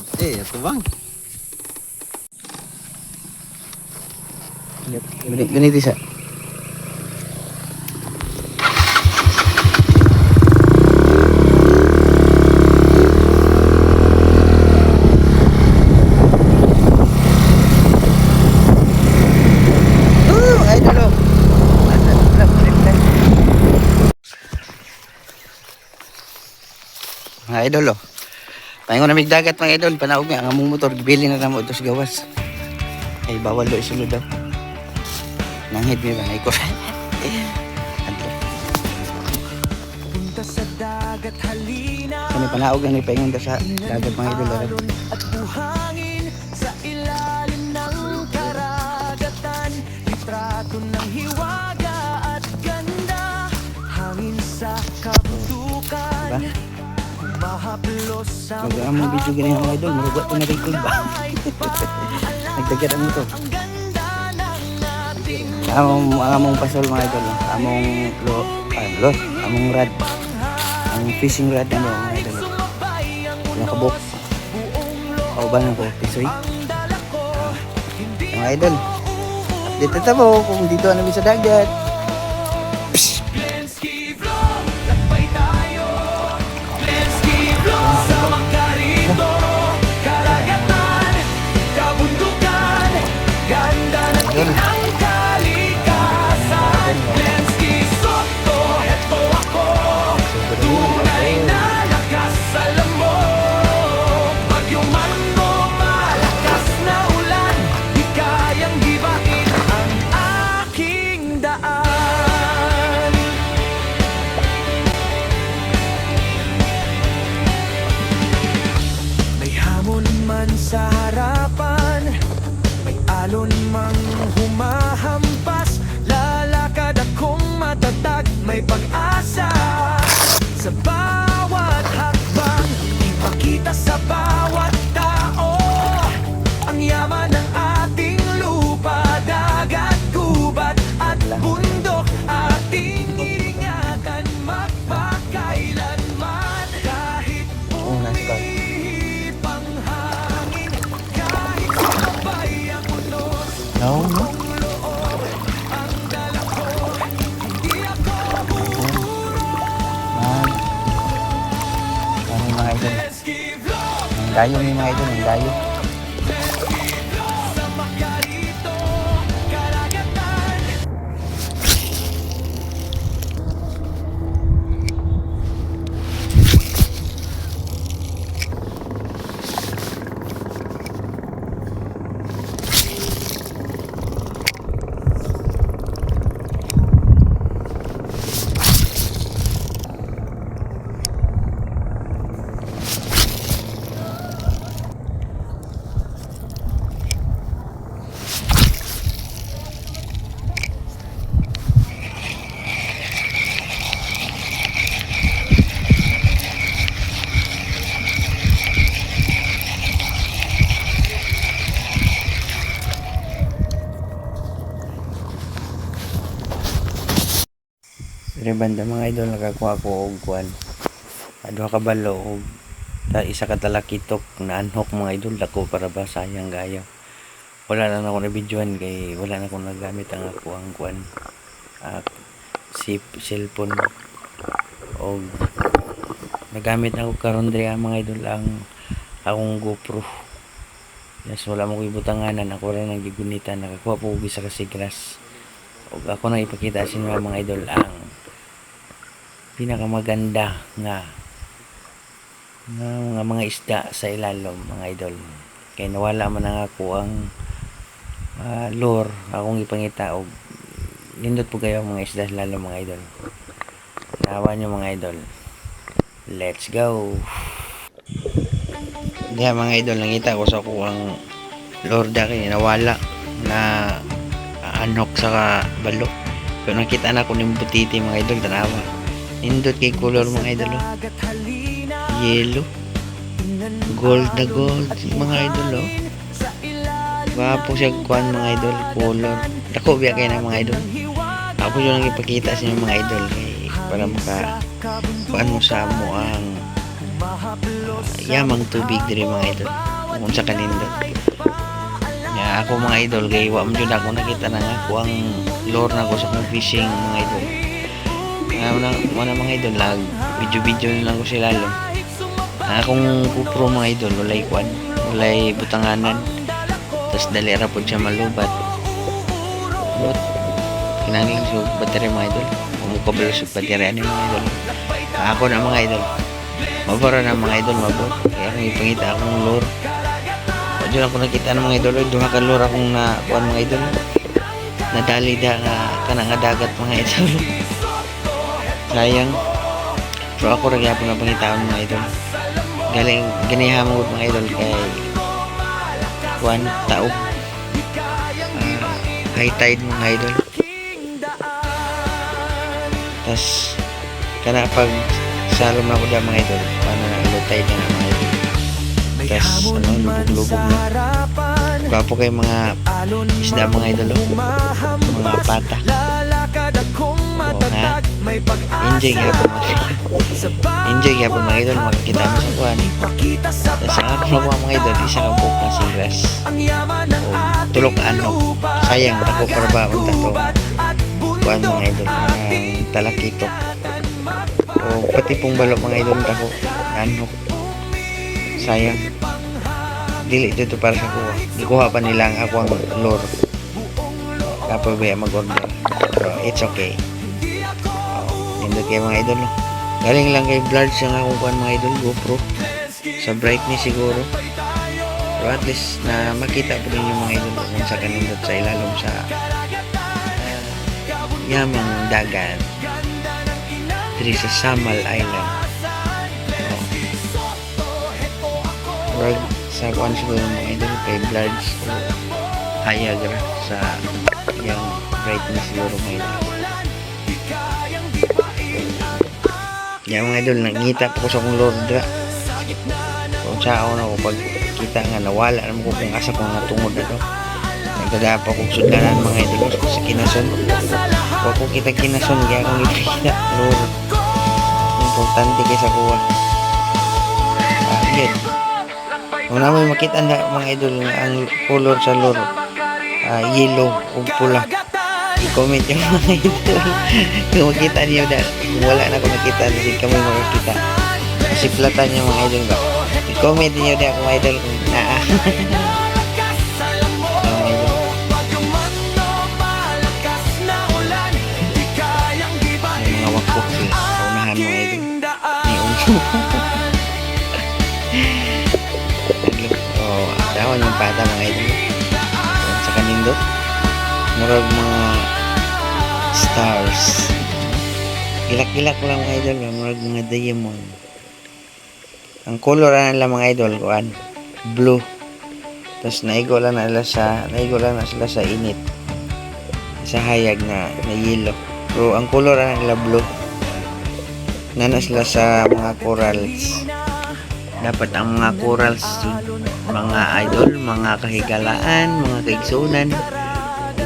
Ito bang? Ganito siya. Mga idol oh. Pahingo na migdagat mga idol. Panaog nga ang among motor. Gibili na namo ito sa gawas. Ay bawal lo isulod daw. Nanghid mi ba? Ay ko. Punta sa dagat halina. Kani panaog nga pahingon sa dagat mga idol. At buhangin sa ilalim ng karagatan. Litrato ng hiwaga at ganda. Hangin sa kabundukan. Diba? Mahaplos sa Mag-among video ganyan mga idol. Marugot ko na record ba? Nagdagat ang ito. Among pasol mga idol. Among rad. Ang fishing rad na mga idol. Yung kabok. O ba nang ko? Pisoy. Mga idol. Update na tabo kung dito na sa dagat. ang kalikasan. Lenski Soto, eto ako. Tunay na lakas sa lamok. Bagyong man o malakas na ulan, di kayang gibain ang aking daan. May hamon man sa harapan, may alon mang humahampas, lalakad akong matatag, may pag-asa. Sa bawat hakbang, ipakita sa bawat tao ang yaman ng ating lupa, dagat, gubat at bundok. Ating iingatan magpakailanman. Kahit umihip ang hangin, kahit sabay ang unos, No, no. ang dala ko, hindi ako Ano mga idol? Esquivlo, Ang dayo ni mga idol. Ang dayo. sa Macarito, karagatan. Pero banda mga idol, nakakuha ko og kuan. Aduha ka balo og isa ka talakitok na anhok mga idol. Dako para ba sayang gayo. Wala na ako na videoan kay wala na akong nagamit ang ako ang kuan. Cellphone og nagamit ako karon diri mga idol ang akong GoPro. Yes, wala mo ko ibutanganan, ako rin ang gigunitan. Nakakuha po og isa ka sigras. Og ako nang ipakita sa inyo mga idol ang pinakamaganda nga mga isda sa ilalom mga idol. Kay nawala man ang ako ang lure akong ipangita og nindot po kayo mga isda sa ilalom mga idol. Nawa nyo mga idol. Let's go. Diyan mga idol, nangita ko sa kuwang lorda kay nawala na anok sa balo. Pero nakita na ko ng butiti mga idol, tanawa. Indot kay color mga idol. Yellow. Gold na gold mga idol oh. Wapo siya kuan mga idol, color. Dako biya kay na mga idol. Ako yung nang ipakita sa inyo mga idol para maka kuan mo sa mo ang yamang tubig diri mga idol. kung sa kanindot. Ya ako mga idol kay wa man jud ako nakita na nga ako ang lure na ko sa kong fishing mga idol. Mga mga idol lag video na lang ko sila lalo. Akong GoPro mga idol walay butanganan. Tas dali ra pud siya malubat. But kinahanglan sa battery mga idol. Mukabalo sa battery ani mga idol. Ako na mga idol. Mabara na mga idol mabot. Kaya akong ipangita akong lure. Diyan ako nakita ng mga idol, duha ka lure akong na kuan mga idol. Nadali da nga kana nga dagat mga idol. Sayang. Pero ako ra gyapon na pangitaon mga idol. Galing ganiha mo mga idol kay kuan taog. High tide mga idol. Tas kana pag salom na ko da mga idol, paano na low tide na mga idol. Tas lubog-lubog na. Gwapo kay mga isda mga idol, mga pata. Oo nga. Enjoy gyapon mga idol. Enjoy gyapon mga idol, makikita mo sa kuan. Tas ang ako na mga idol, isa ka buhok na sigras. Tulok anok. Sayang ako para ba unta to. Kuan mga idol, talakito. O pati pong balok mga idol tako anok. Sayang. Dili dito para sa kuha. Gikuha pa nila ang ako ang lure. Kapag ba mag-order. Pero it's okay. Nindot kayo mga idol. Galing lang kay Blurge yung akong kuhan mga idol. GoPro. Sa brightness siguro. Pero at least na makita po ninyo mga idol kung sa kanindot sa ilalom sa yamang dagat. Diri sa Samal Island. Or sa kuhan siguro mga idol kay Blurge Hayagra sa yung brightness siguro mga idol. Yung mga idol nangita po ko sa kong lord dra. Kung saan ako pag kita nga nawala naman ko kung asa ko nga tungod na to. Nagdada pa kong sudlanan mga idol sa kinason. Kung ako kita kinason kaya akong ipita lord. Importante kay sa kuha. Good. Kung naman makita na mga idol ang color sa lure yellow o pula, i-comment yung mga idol. Kung makita niyo na kung wala na kung makita na din kami makikita kasi platan niyo mga idol ba, i-comment niyo na kung idol kung naa. Yung mga wakok kaunahan mga idol ni Unso. Dawan yung pata mga idol sa kanindot murag mga stars gilak-gilak lang mga idol murag mga diamond ang color na mga idol kuan blue tapos naigo lang na sila sa init sa hayag na yellow pero ang color na nila blue na sila sa mga corals. Dapat ang mga corals, mga idol, mga kahigalaan, mga kaigsunan,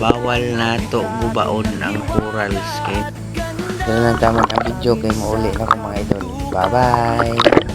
bawal na to gubaon ang corals. Kaya lang tama ang video kay mauli na ko mga idol. Bye bye!